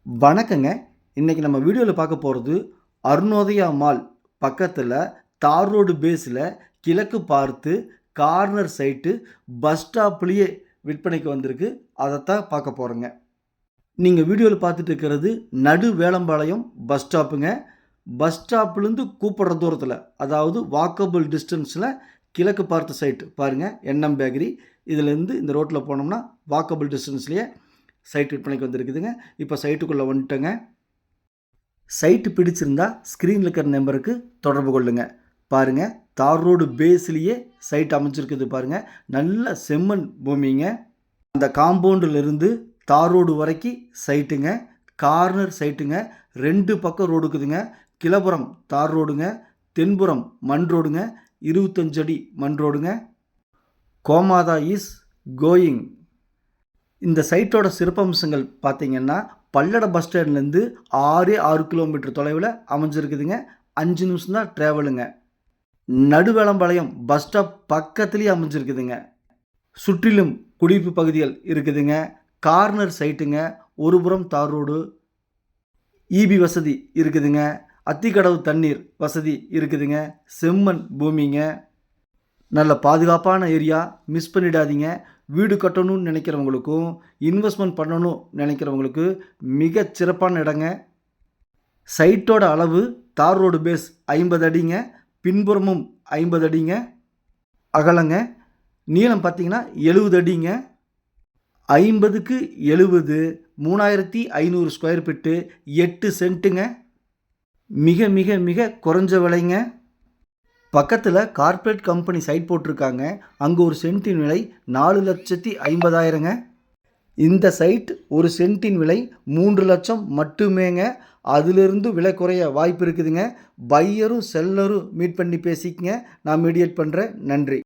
வணக்கங்க. இன்னைக்கு நம்ம வீடியோல பார்க்க போறது, அருணோதயா மால் பக்கத்துல தார் ரோடு பேஸ்ல கிழக்கு பார்த்து கார்னர் சைட்டு பஸ் ஸ்டாப்லயே விற்பனைக்கு வந்திருக்கு. அதத்தான் பார்க்க போறோங்க. நீங்க வீடியோல பார்த்துட்டு இருக்கிறது நடு வேலம்பாளையம் பஸ் ஸ்டாப்புங்க. பஸ் ஸ்டாப்லேருந்து கூப்பிடுற தூரத்துல, அதாவது வாக்கபிள் டிஸ்டன்ஸ்ல கிழக்கு பார்த்த சைட் பாருங்க. NM bakery. இதுலேருந்து இந்த ரோட்ல போனோம்னா வாக்கபிள் டிஸ்டன்ஸ்லயே சைட் விற்பனைக்கு வந்திருக்குதுங்க. இப்போ சைட்டுக்குள்ளே வந்துட்டேங்க. சைட்டு பிடிச்சிருந்தா ஸ்க்ரீனில் இருக்கிற நம்பருக்கு தொடர்பு கொள்ளுங்க. பாருங்கள், தார் ரோடு பேஸ்லேயே சைட் அமைச்சிருக்குது பாருங்கள். நல்ல செம்மண் பூமிங்க. அந்த காம்பவுண்டிலிருந்து தார் ரோடு வரைக்கும் சைட்டுங்க. கார்னர் சைட்டுங்க. 2 பக்கம் ரோடு இருக்குதுங்க. கிழப்புறம் தார் ரோடுங்க, தென்புறம் மண் ரோடுங்க, 25 அடி மண் ரோடுங்க. கோமாதா இஸ் கோயிங். இந்த சைட்டோட சிறப்பம்சங்கள் பார்த்தீங்கன்னா, பல்லட பஸ் ஸ்டாண்ட்லேருந்து 6 கிலோமீட்டர் தொலைவில் அமைஞ்சிருக்குதுங்க. 5 நிமிஷம் தான் ட்ராவலுங்க. நடுவேலம்பாளையம் பஸ் ஸ்டாப் பக்கத்துலேயே அமைஞ்சிருக்குதுங்க. சுற்றிலும் குடியிருப்பு பகுதிகள் இருக்குதுங்க. கார்னர் சைட்டுங்க. ஒரு புறம் தார் ரோடு, இபி வசதி இருக்குதுங்க. அத்திக்கடவு தண்ணீர் வசதி இருக்குதுங்க. செம்மண் பூமிங்க. நல்ல பாதுகாப்பான ஏரியா. மிஸ் பண்ணிடாதீங்க. வீடு கட்டணும்னு நினைக்கிறவங்களுக்கும் இன்வெஸ்ட்மெண்ட் பண்ணணும் நினைக்கிறவங்களுக்கு மிக சிறப்பான இடங்க. சைட்டோட அளவு தார் ரோடு பேஸ் 50 அடிங்க. பின்புறமும் 50 அடிங்க அகலங்க. நீளம் பார்த்தீங்கன்னா 70 அடிங்க. 50க்கு 70 3500 ஸ்கொயர் ஃபீட்டு 8 சென்ட்டுங்க. மிக மிக மிக குறைஞ்ச விலைங்க. பக்கத்தில் கார்ப்பரேட் கம்பெனி சைட் போட்டிருக்காங்க. அங்கே ஒரு சென்ட்டின் விலை 4,50,000ங்க. இந்த சைட் ஒரு சென்ட்டின் விலை 3 லட்சம் மட்டுமேங்க. அதிலிருந்து விலை குறைய வாய்ப்பு இருக்குதுங்க. பையரும் செல்லரும் மீட் பண்ணி பேசிக்கங்க. நான் மீடியேட் பண்ணுறேன். நன்றி.